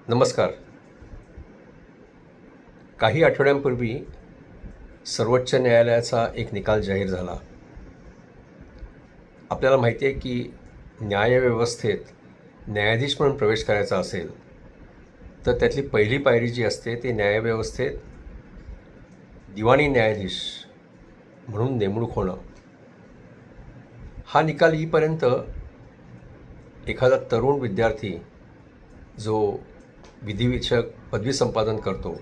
नमस्कार. काही आठवड्यांपूर्वी सर्वोच्च न्यायालयाचा एक निकाल जाहीर झाला. आपल्याला माहिती आहे की न्यायव्यवस्थेत न्यायाधीश म्हणून प्रवेश करायचा असेल तर त्यातली पहिली पायरी जी असते ती न्यायव्यवस्थेत दिवाणी न्यायाधीश म्हणून नेमणूक होणं. हा निकाल येईपर्यंत एखादा तरुण विद्यार्थी जो विधिविषयक पदवी संपादन करतो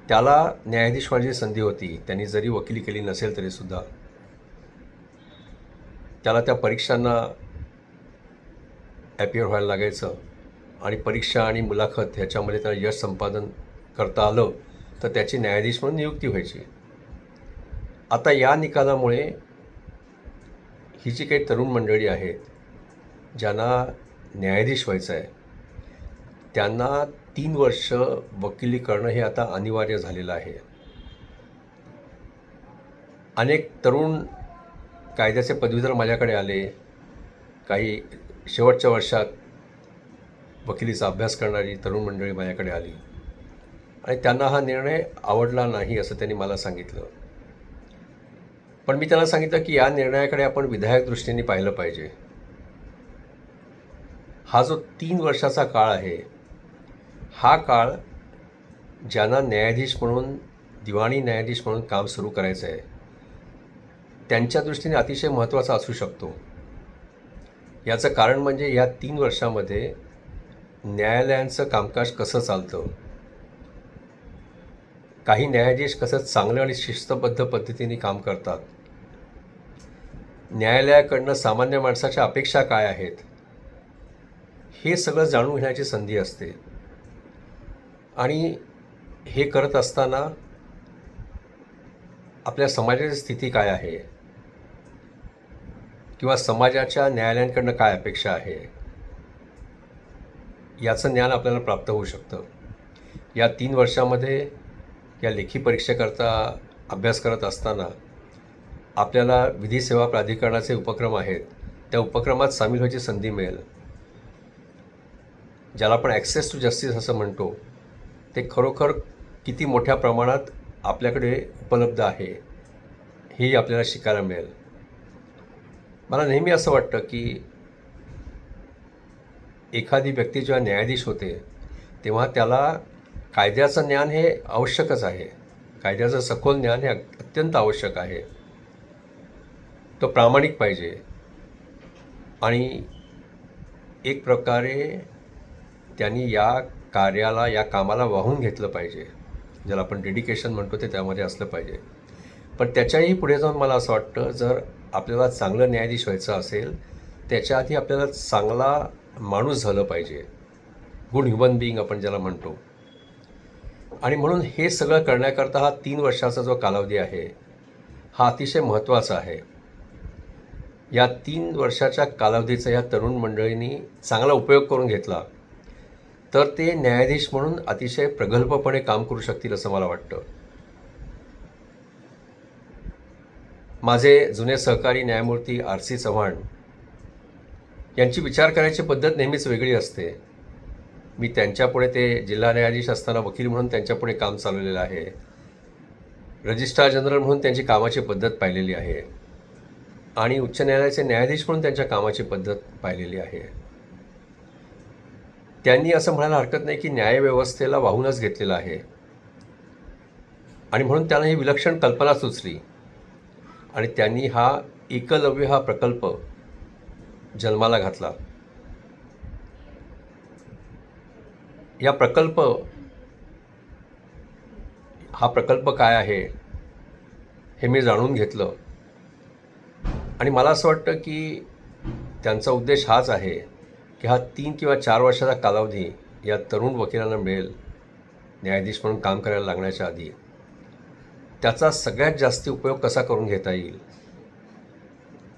त्याला न्यायाधीश होण्याची संधी होती. त्यांनी जरी वकिली केली नसेल तरीसुद्धा त्याला त्या परीक्षांना ॲपियर व्हायला लागायचं आणि परीक्षा आणि मुलाखत ह्याच्यामध्ये त्याला यश संपादन करता आलं तर त्याची न्यायाधीश म्हणून नियुक्ती व्हायची. आता या निकालामुळे ही जी काही तरुण मंडळी आहेत ज्यांना न्यायाधीश व्हायचं आहे त्यांना 3 वर्ष वकिली करणं हे आता अनिवार्य झालेलं आहे. अनेक तरुण कायद्याचे पदवीधर माझ्याकडे आले. काही शेवटच्या वर्षात वकिलीचा अभ्यास करणारी तरुण मंडळी माझ्याकडे आली आणि त्यांना हा निर्णय आवडला नाही असं त्यांनी मला सांगितलं. पण मी त्यांना सांगितलं की या निर्णयाकडे आपण विधायक दृष्टीने पाहिलं पाहिजे. हा जो 3 वर्षाचा काळ आहे हा काळ ज्यांना न्यायाधीश म्हणून दिवाणी न्यायाधीश म्हणून काम सुरू करायचं आहे त्यांच्या दृष्टीने अतिशय महत्त्वाचा असू शकतो. याचं कारण म्हणजे या 3 वर्षामध्ये न्यायालयांचं कामकाज कसं चालतं, काही न्यायाधीश कसं चांगलं आणि शिस्तबद्ध पद्धतीने काम करतात, न्यायालयाकडनं सामान्य माणसाच्या अपेक्षा काय आहेत, हे सगळं जाणून घेण्याची संधी असते. आणि हे करत असताना आपल्या समाजाची स्थिती काय आहे किंवा समाजाच्या न्यायालयांकडनं काय अपेक्षा आहे याचं ज्ञान आपल्याला प्राप्त होऊ शकतं. या 3 वर्षामध्ये या लेखी परीक्षेकरता अभ्यास करत असताना आपल्याला विधी सेवा प्राधिकरणाचे उपक्रम आहेत त्या उपक्रमात सामील व्हायची संधी मिळेल. ज्याला आपण ॲक्सेस टू जस्टिस असं म्हणतो ते खरोखर किती मोठ्या प्रमाणात आपल्याकडे उपलब्ध आहे हेही आपल्याला शिकायला मिळेल. मला नेहमी असं वाटतं की एखादी व्यक्ती जेव्हा न्यायाधीश होते तेव्हा त्याला कायद्याचं ज्ञान हे आवश्यकच आहे. कायद्याचं सखोल ज्ञान हे अत्यंत आवश्यक आहे. तो प्रामाणिक पाहिजे आणि एक प्रकारे त्यांनी या कार्याला या कामाला वाहून घेतलं पाहिजे. ज्याला आपण डेडिकेशन म्हणतो ते त्यामध्ये असलं पाहिजे. पण त्याच्याही पुढे जाऊन मला असं वाटतं जर आपल्याला चांगलं न्यायाधीश व्हायचं असेल त्याच्या आधी आपल्याला चांगला माणूस झालं पाहिजे. गुड ह्युमन बिईंग आपण ज्याला म्हणतो. आणि म्हणून हे सगळं करण्याकरता हा 3 वर्षाचा जो कालावधी आहे हा अतिशय महत्त्वाचा आहे. या 3 वर्षाच्या कालावधीचा या तरुण मंडळींनी चांगला उपयोग करून घेतला तर ते न्यायाधीश म्हणून अतिशय प्रगल्भपणे काम करू शकतील असं मला वाटतं. माझे जुने सहकारी न्यायमूर्ती RC चव्हाण यांची विचार करायची पद्धत नेहमीच वेगळी असते. मी त्यांच्यापुढे ते जिल्हा न्यायाधीश असताना वकील म्हणून त्यांच्यापुढे काम चालवलेलं आहे. रजिस्ट्रार जनरल म्हणून त्यांची कामाची पद्धत पाहिलेली आहे आणि उच्च न्यायालयाचे न्यायाधीश म्हणून त्यांच्या कामाची पद्धत पाहिलेली आहे. त्यांनी असं म्हणायला हरकत नाही की न्यायव्यवस्थेला वाहूनच घेतलेलं आहे आणि म्हणून त्यांना ही विलक्षण कल्पना सुचली आणि त्यांनी हा एकलव्य हा प्रकल्प जन्माला घातला. हा प्रकल्प काय आहे हे मी जाणून घेतलं आणि मला असं वाटतं की त्यांचा उद्देश हाच आहे की हा 3 किंवा 4 वर्षाचा कालावधी या तरुण वकिलांना मिळेल न्यायाधीश म्हणून काम करायला लागण्याच्या आधी त्याचा सगळ्यात जास्ती उपयोग कसा करून घेता येईल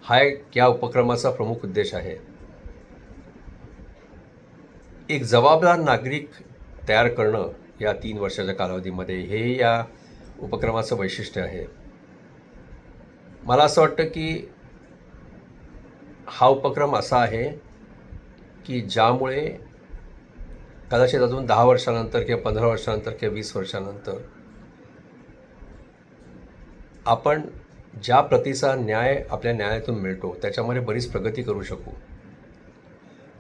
हा एक या उपक्रमाचा प्रमुख उद्देश आहे. एक जबाबदार नागरिक तयार करणं या 3 वर्षाच्या कालावधीमध्ये हे या उपक्रमाचं वैशिष्ट्य आहे. मला असं वाटतं की हा उपक्रम असा आहे की ज्यामुळे कदाचित अजून 10 वर्षानंतर किंवा 15 वर्षानंतर किंवा 20 वर्षानंतर आपण ज्या प्रतीचा न्याय आपल्या न्यायालयातून मिळतो त्याच्यामध्ये बरीच प्रगती करू शकू.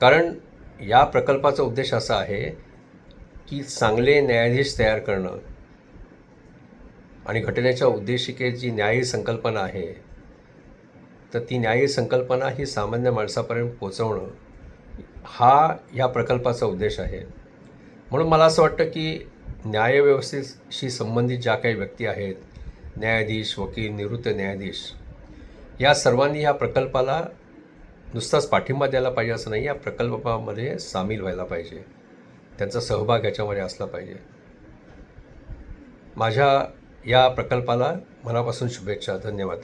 कारण या प्रकल्पाचा उद्देश असा आहे की चांगले न्यायाधीश तयार करणं आणि घटनेच्या उद्देशिकेत जी न्यायी संकल्पना आहे तर ती न्यायी संकल्पना ही सामान्य माणसापर्यंत पोचवणं हा ह्या प्रकल्पाचा उद्देश आहे. म्हणून मला असं वाटतं की न्यायव्यवस्थेशी संबंधित ज्या काही व्यक्ती आहेत, न्यायाधीश, वकील, निवृत्त न्यायाधीश, या सर्वांनी ह्या प्रकल्पाला नुसताच पाठिंबा द्यायला पाहिजे असं नाही, या प्रकल्पामध्ये सामील व्हायला पाहिजे, त्यांचा सहभाग याच्यामध्ये असला पाहिजे. माझ्या या प्रकल्पाला मनापासून शुभेच्छा. धन्यवाद.